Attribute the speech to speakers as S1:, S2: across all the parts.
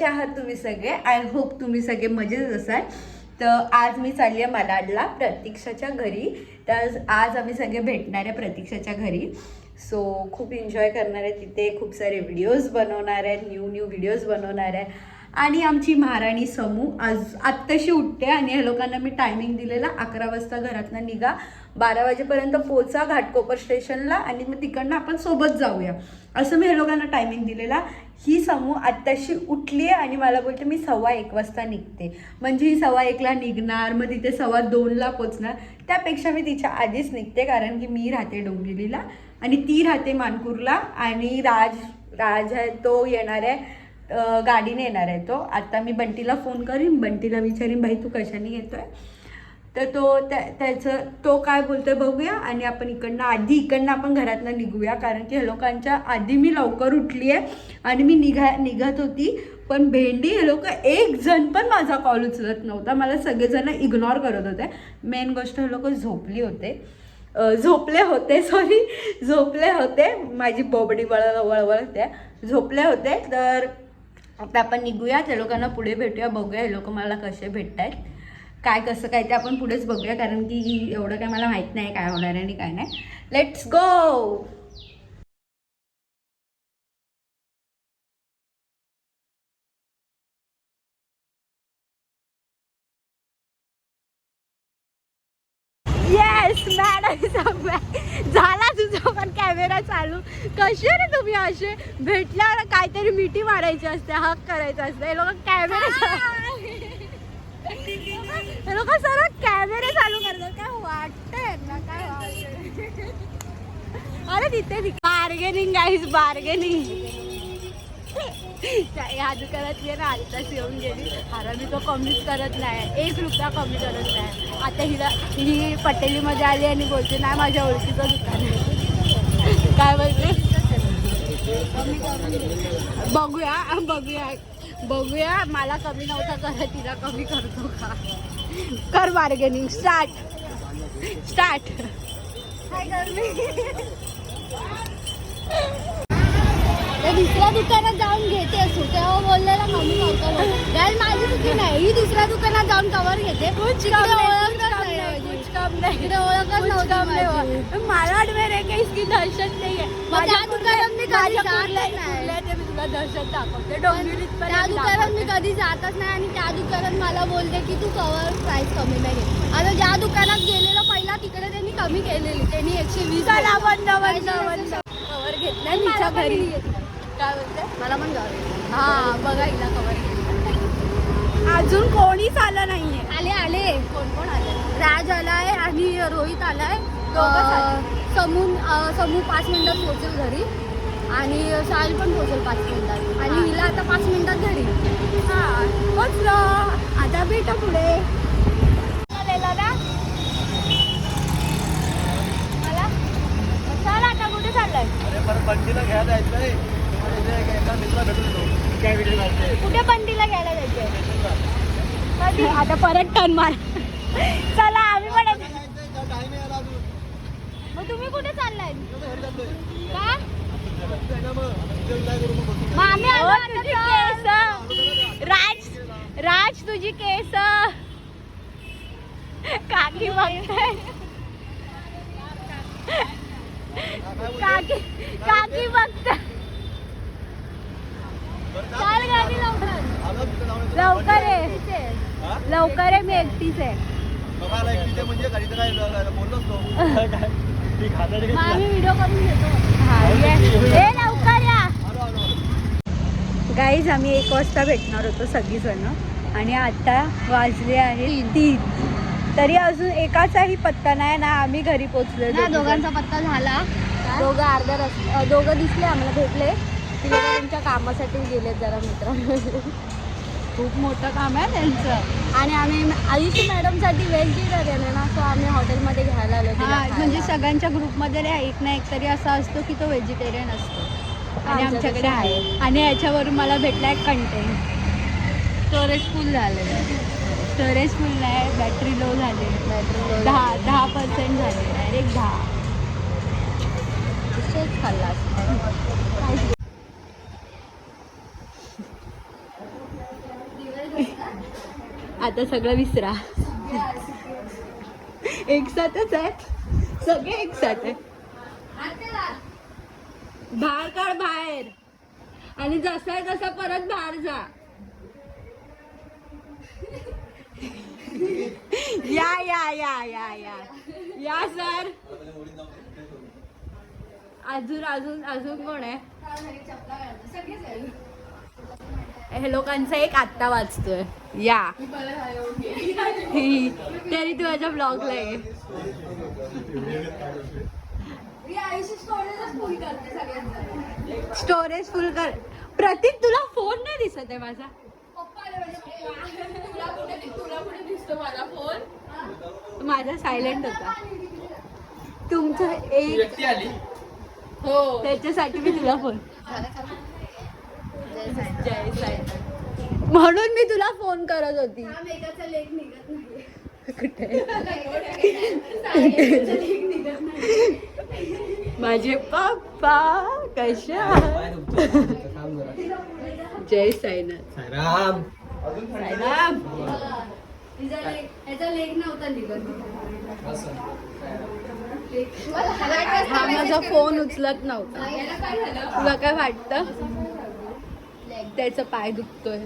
S1: कसे आहात तुम्ही सगळे? आय होप तुम्ही सगळे मजेत असाल. तर आज मी चालली आहे मलाडला प्रतीक्षाच्या घरी. तर आज आम्ही सगळे भेटणार आहे प्रतीक्षाच्या घरी. सो खूप एन्जॉय करणार आहे तिथे, खूप सारे व्हिडिओज बनवणार आहेत, न्यू व्हिडिओज बनवणार आहे. आणि आमची महाराणी समू आज आत्ताशी उठते आणि ह्या लोकांना मी टायमिंग दिलेला 11 वाजता घरातनं निघा, 12 वाजेपर्यंत पोचा घाटकोपर स्टेशनला आणि मग तिकडनं आपण सोबत जाऊया, असं मी ह्या लोकांना टायमिंग दिलेला. ही समू आत्ताशी उठली आहे आणि मला बोलते मी 1:15 वाजता निघते. म्हणजे ही 1:15ला निघणार, मग तिथे 2:15ला पोचणार. त्यापेक्षा मी तिच्या आधीच निघते, कारण की मी राहते डोंबिवलीला आणि ती राहते मानपूरला. आणि राज आहे तो येणार आहे, गाडीने येणार आहे तो. आता मी बंटीला फोन करीन, बंटीला विचारीन भाई तू कशाने येतोय. तर तो काय बोलतोय बघूया. आणि आपण इकडनं आपण घरातनं निघूया, कारण की हे लोकांच्या आधी मी लवकर उठली आहे आणि मी निघत होती. पण भेंडी हे लोक एक जण पण माझा कॉल उचलत नव्हता. मला सगळेजण इग्नोर करत होते. मेन गोष्ट हे लोक झोपले होते. माझी बोबडी वळवळते, झोपले होते. तर आता आपण निघूया, त्या लोकांना पुढे भेटूया, बघूया हे लोक मला कसे भेटत आहेत, काय कसं काय ते आपण पुढेच बघूया, कारण की एवढं काय मला माहीत नाही काय होणार आहे आणि काय नाही. Let's go. येस मॅडम, झाला तुझा पण कॅमेरा चालू. कसे रे तुम्ही असे भेटल्यावर काहीतरी मिठी मारायची असते, हक करायचं असतं. हे लोक सर्व कॅमेरे चालू करतात. काय वाटतंय ना, काय वाटत. अरे तिथे बार्गेनिंग गाईज, बार्गेनिंग. ह्या दुकानात ये ना, आत्ताच येऊन गेली. अरे मी तो कमीच करत नाही, 1 रुपया कमी करत नाही. आता ही पटेलीमध्ये आली आणि बोलते नाही माझ्या ओळखीचं दुकान आहे. काय बोलते, बघूया मला कमी नव्हता करत, तिला कमी करतो का. कर बार्गेनिंग स्टार्ट. दुसऱ्या दुकानात जाऊन घेते असो, तेव्हा बोललेला कमी करतो. गाय माझी चुकी नाही, ही दुसऱ्या दुकानात जाऊन कवर घेते. मलाड में रह के इसकी दहशत नहीं है. त्या दुकानात मी दहशत दाखवते. त्या दुकानात मी कधी जातच नाही आणि त्या दुकानात मला बोलते की तू कवर प्राइस कमी नाही घेत. आता ज्या दुकानात गेलेलं पहिला तिकडे त्यांनी कमी केलेली, त्यांनी 120 कवर घेतलाय. तिच्या घरी काय बोलते मला पण जाऊ. हा बघा हिला कवर घेतला. अजून कोणीच आलं नाहीये. आले कोण आले. राज आलाय आणि रोहित आलाय. समू 5 मिनिटात पोहोचेल घरी आणि साहिल पण पोहोचेल 5 मिनिटात आणि हिला आता 5 मिनिटात घरी. हा पोचलो, आता भेटा पुढे. ना मला चल, आता कुठे चाललाय. कुठे बंटीला घ्यायला जायचंय. कधी आता परत टर्न मार. चला आम्ही पण. मग तुम्ही कुठे चाललाय का. राज तुझी केस काकी बघताय. काकी बघताय. चाल गाडी लवकर आहे. मी एकटीच आहे. आम्ही व्हिडिओ करून घेतो. लवकर या गाईज. आम्ही 1 वाजता भेटणार होतो सगळीजण आणि आता वाजले आहे 3. तरी अजून एकाचाही पत्ता नाही ना. आम्ही घरी पोचलो ना, दोघांचा पत्ता झाला. दोघं दिसले आम्हाला, भेटले. तिला त्यांच्या कामासाठी गेले जरा मित्र. खूप मोठं काम आहे त्यांचं. आणि आम्ही आयुषी मॅडमसाठी व्हेजिटेरियन आहे ना, सो आम्ही हॉटेलमध्ये घ्यायला आलो. म्हणजे सगळ्यांच्या ग्रुपमध्ये एक ना एक तरी असा असतो की तो व्हेजिटेरियन असतो आणि आमच्याकडे आहे. आणि याच्यावरून मला भेटलाय कंटेंट. स्टोरेज फुल झालेलं आहे. स्टोरेज फुल नाही, बॅटरी लो झाली. 10% झाले, डायरेक्ट 10. खाल्ला आता सगळं विसरा. एक साथच आहे, सगळे एक साथ आहे. बाहेर काढ बाहेर, आणि जसा आहे तसा परत बाहेर जा. या या या या या या सर. अजून अजून अजून कोण आहे? हे लोकांचा एक आत्ता वाचतोय. या तरी तू माझ्या ब्लॉगला आहे. स्टोरेज फुल कर. प्रतीक तुला फोन नाही दिसत आहे माझा? माझा सायलेंट होता. तुमचं एक हो, त्याच्यासाठी मी तुला फोन. जय साई. म्हणून मी तुला फोन करत होती. कुठे माझे पप्पा कशा? जय साईनाथ. साईराम. साईराम. हा माझा फोन उचलत नव्हता. तुला काय वाटतं? त्याचा पाय दुखतोय.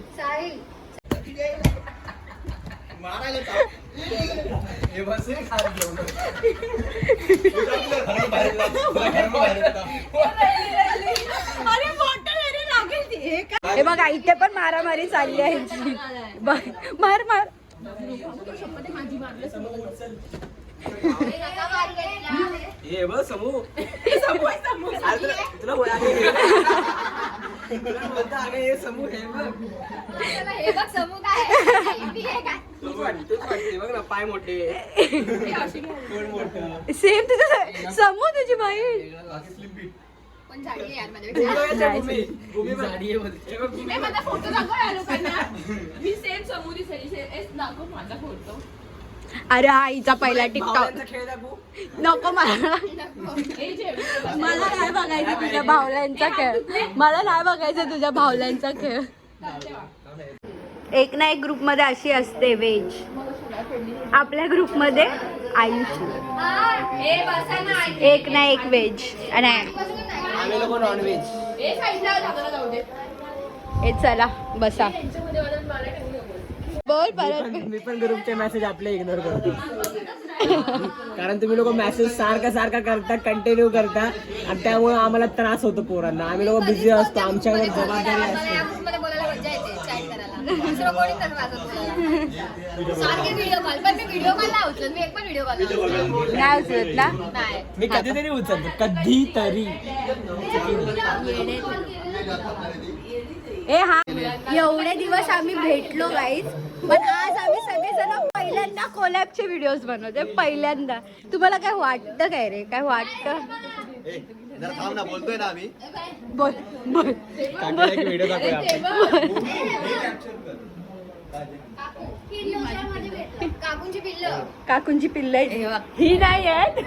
S1: हे बघा इथे पण मारामारी चालली आहे. मार मार.
S2: हे बघ समूह तुला बोलता हे समूह हे बघ
S3: समूह काय
S2: बघ ना पाय मोठे
S1: सेम तुझं समूह तुझी बहीण. अरे हा हिचा पहिला टिकटॉक नको मला. मला नाही बघायचं तुझ्या भावल्यांचा खेळ. मला नाही बघायचं तुझ्या भावल्यांचा खेळ. एक ना एक ग्रुप मध्ये अशी असते व्हेज. आपल्या ग्रुप मध्ये आयुषी. एक ना एक व्हेज आणि हे चला बसा. बोल परत.
S2: मी पण ग्रुपचे मेसेज आपले इग्नोर करतो. कारण तुम्ही लोक मेसेज सारखा करता, कंटिन्यू करता आणि त्यामुळे आम्हाला त्रास होतो पोरांना. आम्ही लोक बिझी असतो, आमच्यावर जबाबदारी असते.
S1: नाही उचलत ना.
S2: मी कधीतरी उचलतो, कधीतरी.
S1: ए हा एवढे दिवस आम्ही भेटलो गाईज, पण आज आम्ही सगळेजण पहिल्यांदा कोलॅबचे व्हिडिओज बनवते. पहिल्यांदा. तुम्हाला काय वाटतं काय रे? काय वाटतं?
S4: बोलतोय ना आम्ही.
S1: बोल बोल.
S2: व्हिडिओ दाखवूया आपण.
S1: काकूंची पिल्ल ही नाही आहेत.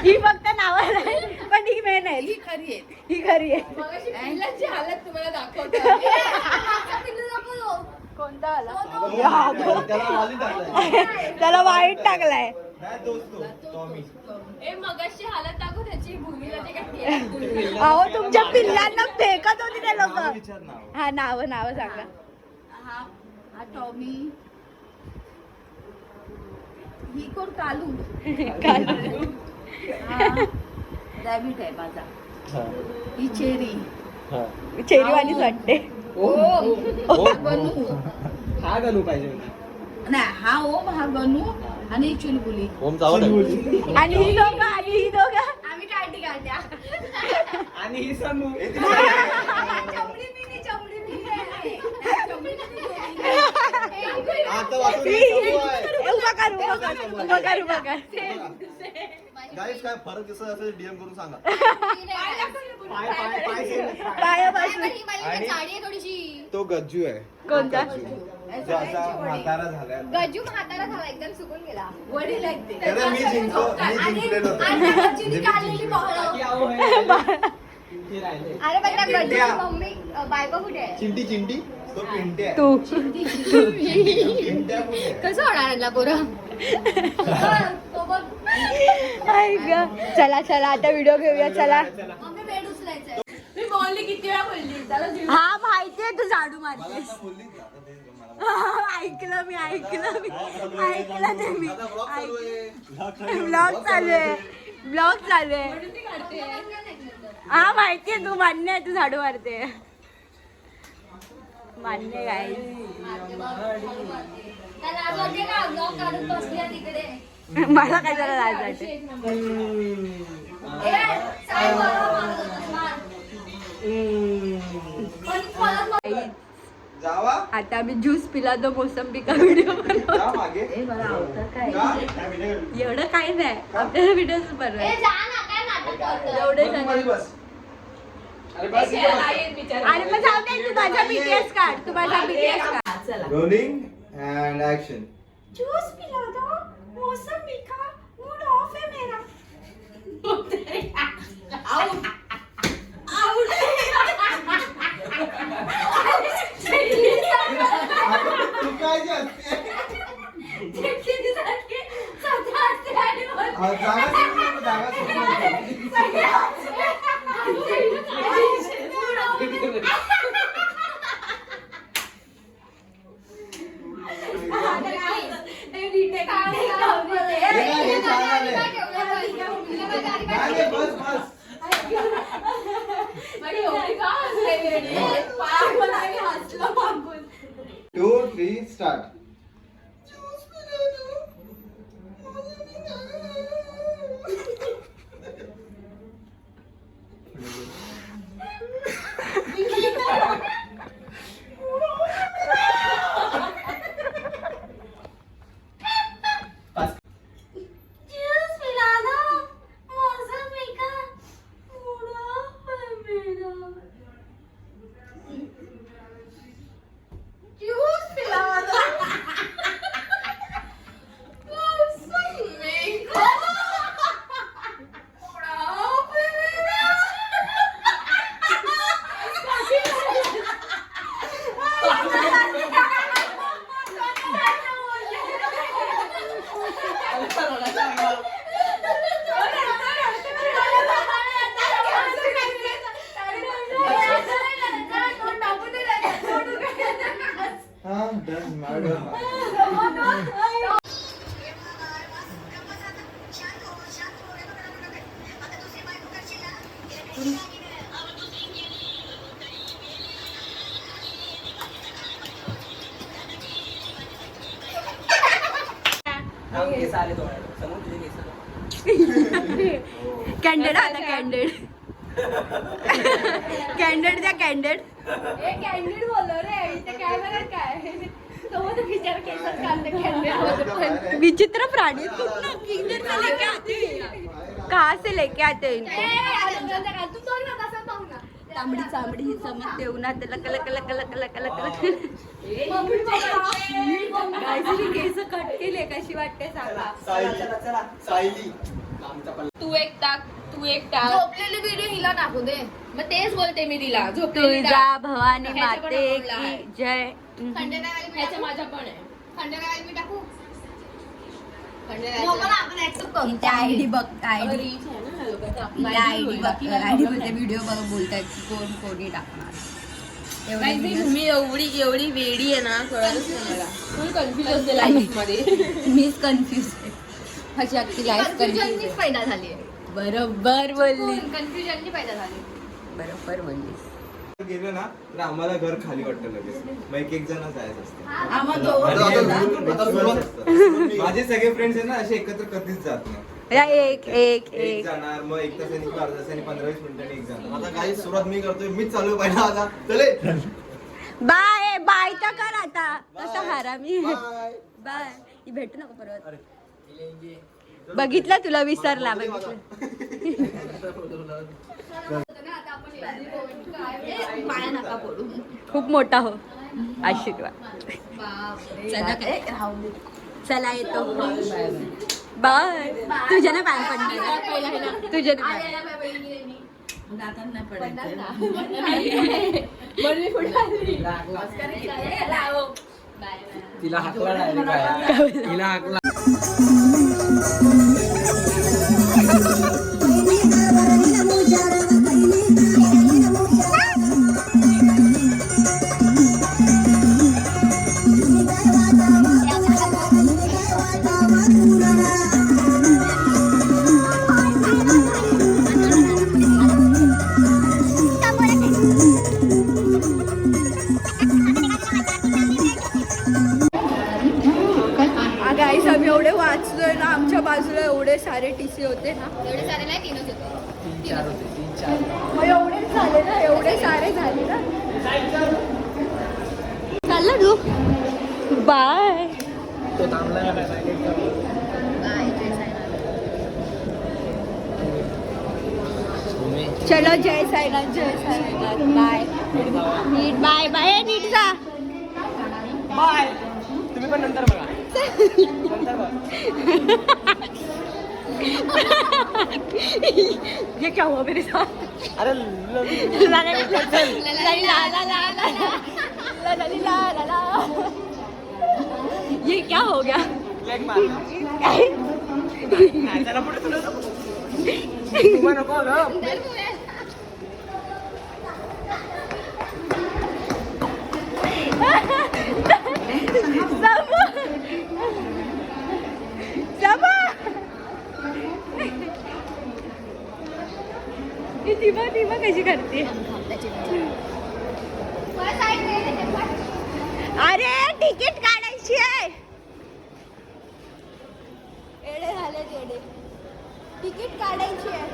S1: ही फक्त नावाला आहे, पण ही मेन आहे. ही खरी आहे. ही खरी आहे. हालत तुम्हाला दाखवतो. कोणता आला? त्याला वाईट टाकलाय. अहो तुमच्या पिल्लांना फेकत होती ते लोक. हा नाव सांगा. हा टॉमी. ही कोण? कालू. रॅबिट आहे माझा. ही चेरी. चेरीवालीच वाटते.
S2: हा गणू पाहिजे
S1: नाही. हा ओम, हा गणू आणि चुलबुली.
S4: आणि
S1: ही दोघं
S3: आम्ही काढी काढ्या.
S2: आणि ही समूह.
S4: गाईस काय फरक दिसत असेल डीएम करून सांगा. तो गज्जू आहे.
S1: कोणता?
S4: जो असा म्हातारा झालाय.
S3: गजू म्हातारा झाला, एकदम सुकून गेला.
S1: वडील आहेत ते.
S4: त्याला मी जिंकलेलो होतो.
S3: अरे पण त्या गजूची मम्मी बायको कुठे आहे?
S4: चिंटी तो पिंटे आहे.
S1: तू
S4: पिंट्या कुठे आहे?
S3: कसं होणार यांना पोरं तो बघ
S1: ऐक ग. चला चला आता व्हिडिओ घेऊया चला.
S3: मम्मी बेड उचलायचंय
S1: हा माहितीये तू झाडू
S4: मला
S1: मारतेस.
S4: आता बोलली की आता ते मला-
S1: ऐकलं मी ऐकलं ते मी
S4: आता vlog चालू आहे.
S1: ब्लॉग चालू आहे ब्लॉग चालू आहे. हा माहितीये तू मान्य आहे तू झाडू मारते मान्य काय.
S3: त्याला आज वाटते का ब्लॉग काढून बसली आहे तिकडे
S1: मला काय जरा लाज वाटते.
S3: ए, साई बरोबर मारत होतास, मार. पण मला
S4: जावा
S1: आता आम्ही ज्यूस पिला तो मोसंबी का व्हिडिओ
S4: जा मागे
S1: काय
S4: का?
S1: एवढं काय नाही आपल्याला व्हिडिओ
S3: ए,
S1: बरोबर
S3: जा ना, काय नाटक करतोय?
S1: एवढे
S4: बस मध्ये बस. अरे बस इथे बस.
S1: आणि मग जाऊ दे तू माझा बीटीएस काढ तू माझा बीटीएस काढ.
S4: Rolling and action.
S1: ज्यूस पिला तो मोसंबी का मूड ऑफ है मेरा.
S4: तू काय जे असते? जागा सोडू नको, जागा सोडू नको. हे छान आलंय. नाही, नाही, बस बस. 2, 3 स्टार्ट. हा डन मॅडम.
S2: केस आले डोळ्यात. समोर तुझे केस आले.
S1: कॅन्डेड आता कॅन्डेड कॅन्डेड द्या कॅन्डेड.
S3: ए, कॅन्डिड बोललो रे इथे कॅमेरा काय तो मग विचार केसात काढते कॅन्डिड
S1: विचित्र प्राणी कुठनं किंजर से लेके आते हैं? कहाँ से लेके आते हैं इनको?
S3: तू बघ ना तसं बघ ना
S1: तांबडी चांबडी ही चमक देऊ ना त्याला कल कल कल कल कल कल.
S3: मम्मी
S1: गायत्री केस कट केले कशी वाटते सांगा.
S2: चला चला.
S4: सायली.
S2: आमचा पण
S5: तू एक टाक तू एक टाक
S3: झोपलेली व्हिडिओ हिला टाकू दे
S5: मग तेच बोलते मी तिला झोपलेली
S1: तुळजा
S5: टाक.
S1: भवानी
S5: ह्याच्या पण
S1: माते
S5: अकाउंटला आहे.
S1: की जय.
S3: खंडेरावाली मी
S5: ह्याच्या
S3: टाकू
S5: माझा पण आहे
S3: खंडेरावाली मी टाकू
S5: खंडेरावाचं.
S3: पण आपण ऍक्सेप्ट करू
S1: त्या आयडी बघ आयडी
S5: रीच आहे ना ह्या लोकांचा. आपली
S1: त्या
S5: ID
S1: आयडी
S5: होईल.
S1: बघ
S5: बाकी
S1: आयडी
S5: काय
S1: मध्ये व्हिडिओ बघ बोलतायत की कोण कोणी टाकणार. एवढे
S5: नाही,
S1: videos-
S5: तुम्ही एवढी वेडी आहे ना कळतच नाही मला फुल कन्फ्युज असते लाईफ मध्ये
S1: मीच कन्फ्युज आहे. माझी अख्खी लाईफ
S3: कन्फ्युजननी
S1: कन्फ्युज
S3: पैदा झाली आहे
S1: बरोबर बोलली
S3: कन्फ्युजननी पैदा झाली
S1: बरोबर बोलली.
S4: गेलो ना तर आम्हाला घर खाली वाटतं लगेच. मग एक जण जायचं असतं.
S2: आता सुरुवात.
S4: माझे सगळे फ्रेंड्स आहेत ना असे एकत्र कधीच जात नाही.
S1: या एक एक
S4: एक
S1: एक
S4: जाणार मग 1 तासाने किंवा अर्ध्या तासाने 15-20 मिनिटांनी एक जाणार. आता काही सुरुवात मी करतोय मीच चालू पहिला आता चले
S1: बाय बाय तर कर आता कसं हरामी.
S4: बाय.
S1: बाय ही भेटू नको परत. बघितलं तुला विसरला बघितलं.
S3: पाया नका पडू
S1: खूप मोठा हो आशीर्वाद. चला काय चला येतो बाय. तुझ्या ना पाय पडणार तुझ्या नाही पाय.
S5: दातात नाही पडायचं
S3: बनवी पुढे आली.
S2: तिला हाकला direct काय? तिला हाकला.
S1: गाईस आम्ही एवढे वाचलोय ना, आमच्या बाजूला एवढे सारे टीसी होते ना.
S3: एवढे सारे नाही, तीनच होते.
S2: 3-4 होते 3-4.
S1: मग एवढेच झाले ना, एवढे सारे झाले ना. चाललं तू बाय.
S2: तो थांबला का नाही?
S1: चलो जय साईनाथ, जय साईनाथ. बाय नीट, बाय बाय, नीट जा.
S2: बाय. तुम्ही पण नंतर बघा. नंतर बघा.
S1: ये क्या हुआ मेरे साथ?
S2: अरे
S1: ला ला ला ला ला ला ला. ये क्या हो गया?
S2: लेग मार. नाही त्याला पुढे तुला तुम्हा नको ना.
S1: टीमा कशी करते? अरे तिकीट काढायची आहे. एडे झाले तेडे. तिकीट काढायची आहे.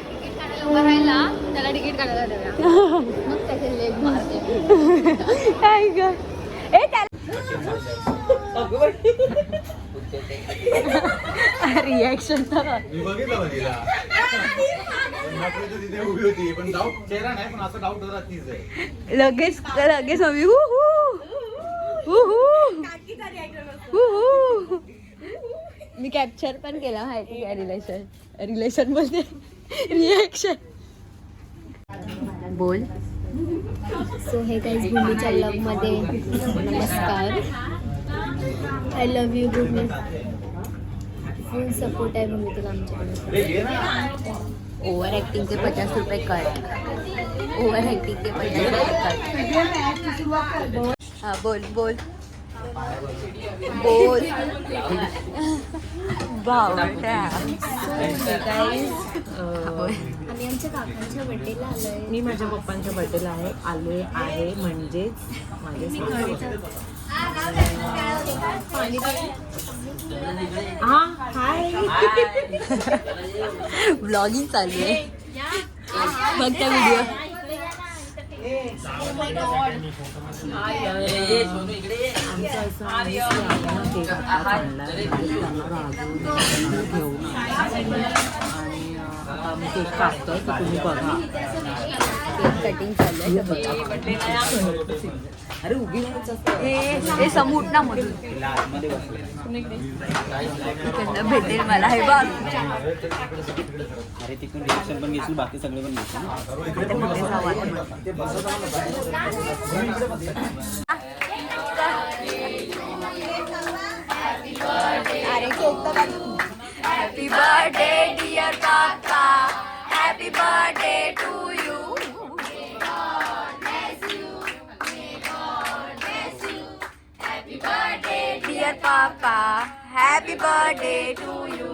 S3: तिकीट काढायला उभा राहिला, त्याला तिकीट काढायला देऊया. मग त्याचे लेग मारते.
S1: काय ग? ए त्याला रिॲक्शन तर
S4: मी बघितलं ना तिला. तिथे उभी होती पण डाऊट चेहरा नाही, पण असं डाऊट होता तीच आहे.
S1: लगेच आम्ही मी कॅप्चर पण केला माहिती काय रिलेशन मध्ये रिॲक्शन. बोल.
S3: सो हे काही भूमीच्या ब्लॉगमध्ये नमस्कार. I love you Bhumi. Full support आहे भूमी तुला आमच्याकडे.
S1: ओव्हर ऍक्टिंगचे 50 रुपये कट. ओव्हर ऍक्टिंगचे 50 रुपये कट. हा बोल बोल बोल.
S3: आम्ही आमच्या काकांच्या बड्डेला आलोय.
S5: मी माझ्या पप्पांच्या बर्थडेला आले आहे म्हणजेच माझ्या हा हाय.
S1: ब्लॉगिंग चालू आहे. बघ त्या व्हिडिओ.
S5: आमचं असं आहे की आम्हाला केक आता आणलाय घेऊन आणि आता आम्ही केक कापतोय तर तुम्ही बघा.
S1: केक कटिंग चालू आहे.
S5: अरे उभी राहायचं असतं.
S1: हे समूट ना मधून भेटेल मला. हे बघ
S2: अरे तिकडून रिएक्शन पण घेशील, बाकी सगळे पण घेशील.
S1: अरे केक तर हॅपी बर्थडे डिअर काका. Happy birthday to you. Happy birthday, dear Papa. Happy birthday to you.